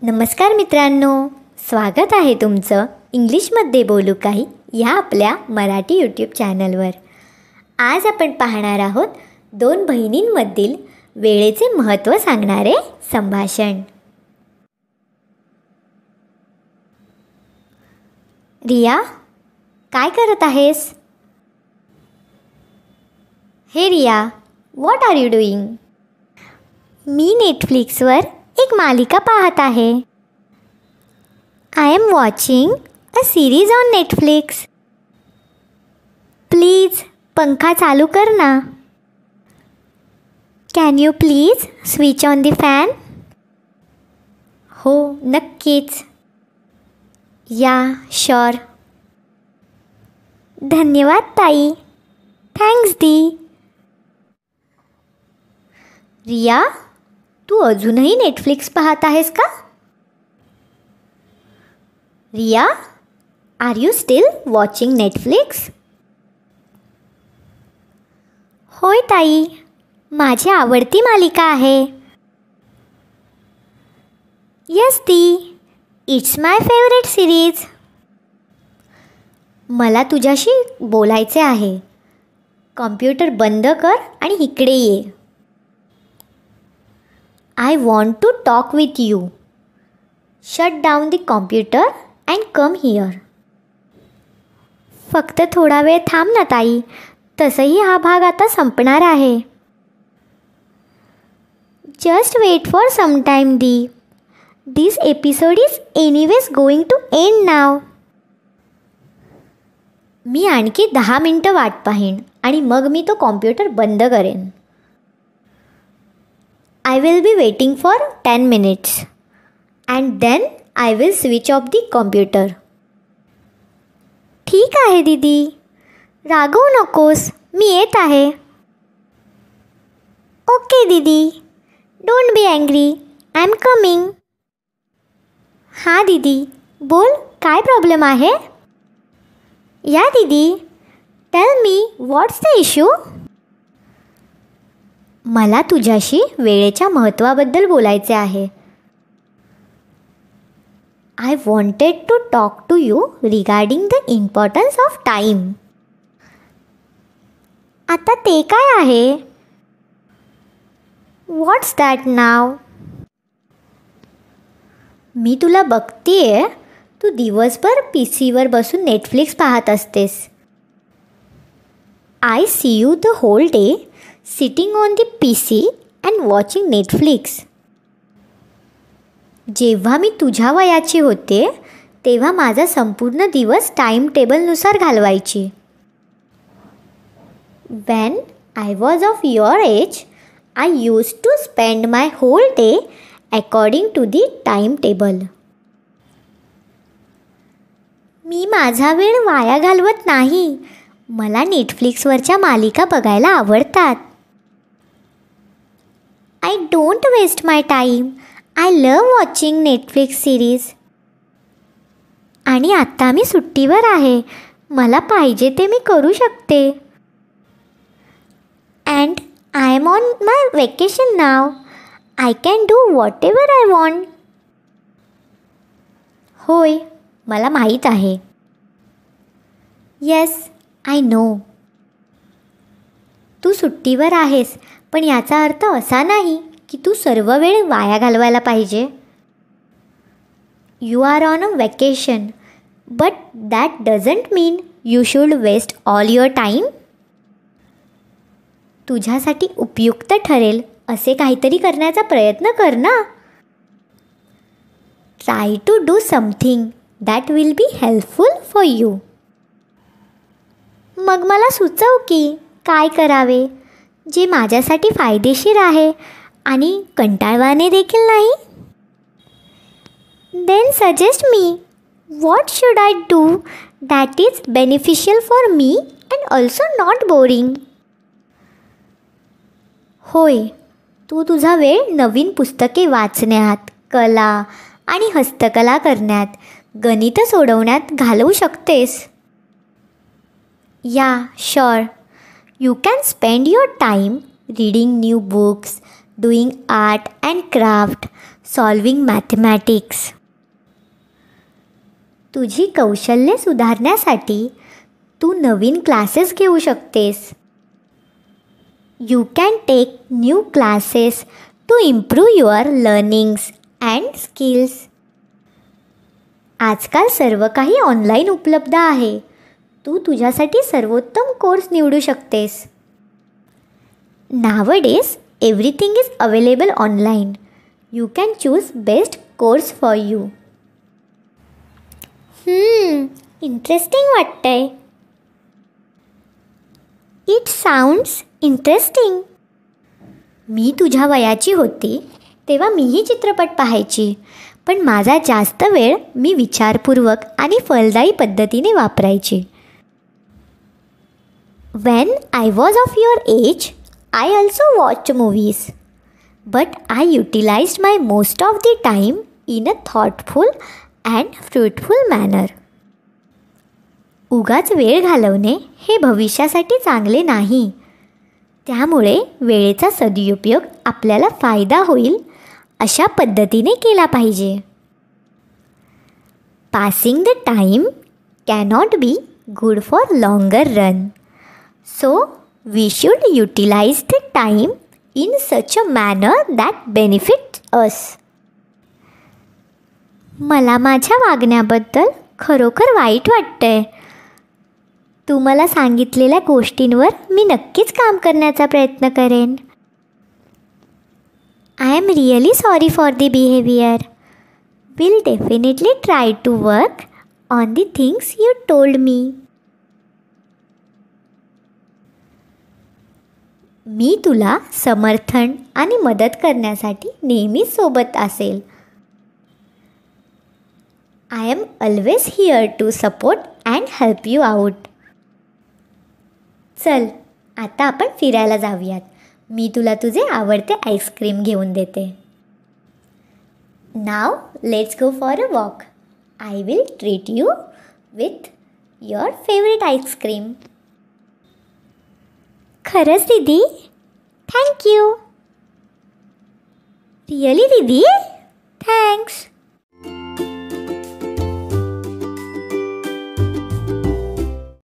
नमस्कार मित्रांनो, स्वागत आहे तुमचं इंग्लिशमध्ये बोलू काही ह्या आपल्या मराठी यूट्यूब चॅनलवर. आज आपण पाहणार आहोत दोन बहिणींमधील वेळेचे महत्त्व सांगणारे संभाषण. रिया, काय करत आहेस? Hey Riya, what are you doing? मी नेटफ्लिक्सवर एक मालिका पाहत आहे. I am watching a series on Netflix. Please पंखा चालू कर ना. Can you please switch on the fan? हो, नक्कीच. या, शुअर. धन्यवाद ताई. थँक्स दी. रिया, तू अजूनही नेटफ्लिक्स पाहत आहेस का? Riya, are you still watching Netflix? होय ताई, माझी आवडती मालिका आहे. येस दी, इट्स माय फेवरेट सिरीज. मला तुझ्याशी बोलायचे आहे. कॉम्प्युटर बंद कर आणि इकडे ये. I want to talk with you. Shut down the computer and come here. फक्त थोडा वेळ थांब ना ताई, तसंही हा भाग आता संपणार आहे. Just wait for some time the. This episode is anyways going to end now. मी आणखी 10 मिनटं वाट पाहीन आणि मग मी तो कॉम्प्युटर बंद करेन. I will be waiting for 10 minutes and then I will switch off the computer. ठीक आहे दीदी, रागवू नकोस, मी येत आहे. ओके दीदी, don't be angry, I am coming. हां दीदी, बोल, काय प्रॉब्लेम आहे? या दीदी, tell me what's the issue? मला तुझ्याशी वेळेच्या महत्त्वाबद्दल बोलायचे आहे. I wanted to talk to you regarding the importance of time. आता ते काय आहे? व्हॉट्स दॅट नाव? मी तुला बघतेय, तू दिवसभर PC-वर बसून नेटफ्लिक्स पाहत असतेस. I see you the whole day sitting on the PC and watching Netflix. जेव्हा मी तुझ्या वयाची होते तेव्हा माझा संपूर्ण दिवस टाईम टेबलनुसार घालवायची. When I was of your age, I used to spend my whole day according to the timetable. मी माझा वेळ वाया घालवत नाही. मला नेटफ्लिक्सवरच्या मालिका बघायला आवडतात. I don't waste my time. I love watching Netflix series. आणि आता मी सुट्टीवर आहे. मला पाहिजे ते मी करू शकते. And I am on my vacation now. I can do whatever I want. होय, मला माहीत आहे. Yes, I know. तू सुट्टीवर आहेस, पण याचा अर्थ असा नाही की तू सर्व वेळ वाया घालवायला पाहिजे. You are on a vacation, but that doesn't mean you should waste all your time. तुझ्यासाठी उपयुक्त ठरेल असे काहीतरी करण्याचा प्रयत्न कर ना. Try to do something that will be helpful for you. मग मला सुचव की काय करावे जे माझ्यासाठी फायदेशीर आहे आणि कंटाळवाणे देखील नाही. Then suggest me what should I do that is beneficial for me and also not boring. होय, तू तुझा वेळ नवीन पुस्तके वाचण्यात, कला आणि हस्तकला करण्यात, गणितं सोडवण्यात घालवू शकतेस. या, sure. You can spend your time reading new books, doing art and craft, solving mathematics. तुझी कौशल्ये सुधारण्यासाठी तू नवीन क्लासेस घेऊ शकतेस. You can take new classes to improve your learnings and skills. आजकाल सर्व काही ऑनलाईन उपलब्ध आहे. तू तुझ्यासाठी सर्वोत्तम कोर्स निवडू शकतेस. Nowadays, everything is available online. You can choose best course for you. Interesting वाटतंय. It sounds interesting. मी तुझ्या वयाची होती तेव्हा मीही चित्रपट पाहायची, पण माझा जास्त वेळ मी विचारपूर्वक आणि फलदायी पद्धतीने वापरायची. When I was of your age, I also watched movies, but I utilized my most of the time in a thoughtful and fruitful manner. उगाच वेळ घालवणे हे भविष्यासाठी चांगले नाही. त्यामुळे वेळेचा सदुपयोग आपल्याला फायदा होईल अशा पद्धतीने केला पाहिजे. Passing the time cannot be good for longer run. So we should utilise the time in such a manner that benefits us. मला माझ्या वागण्याबद्दल खरोखर वाईट वाटतंय. तू मला सांगितलेल्या गोष्टींवर मी नक्कीच काम करण्याचा प्रयत्न करेन. I am really sorry for the behaviour. Will definitely try to work on the things you told me. मी तुला समर्थन आणि मदत करण्यासाठी नेहमीच सोबत असेल. I am always here to support and help you out. चल आता आपण फिरायला जाऊयात. मी तुला तुझे आवडते आईस्क्रीम घेऊन देते. Now let's go for a walk. I will treat you with your favourite ice cream. खरंच दीदी? थँक्यू. रिअली दीदी? थँक्स.